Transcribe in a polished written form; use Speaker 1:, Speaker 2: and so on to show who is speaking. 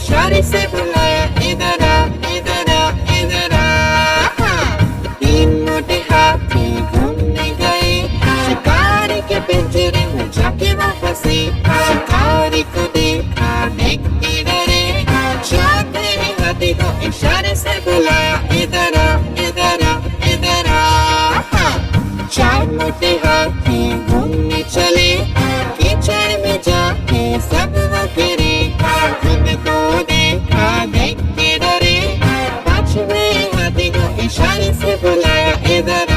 Speaker 1: इशारे से बुलाया इधर आ इधर आ इधर आ। तीन मोटे हाथी घूमने गए शिकारी के पिंजरे में जाके वो फंसे। शिकारी को देखा देख के डरे चौथे हाथी को इशारे से बुलाया इधर आ इधर आ इधर आ। चार मोटे हाथी घूमने चले कीचड़ में जाके सब वो गिरे। खुद को देखा देख के डरे पांचवे हाथी को इशारे से बुलाया इधर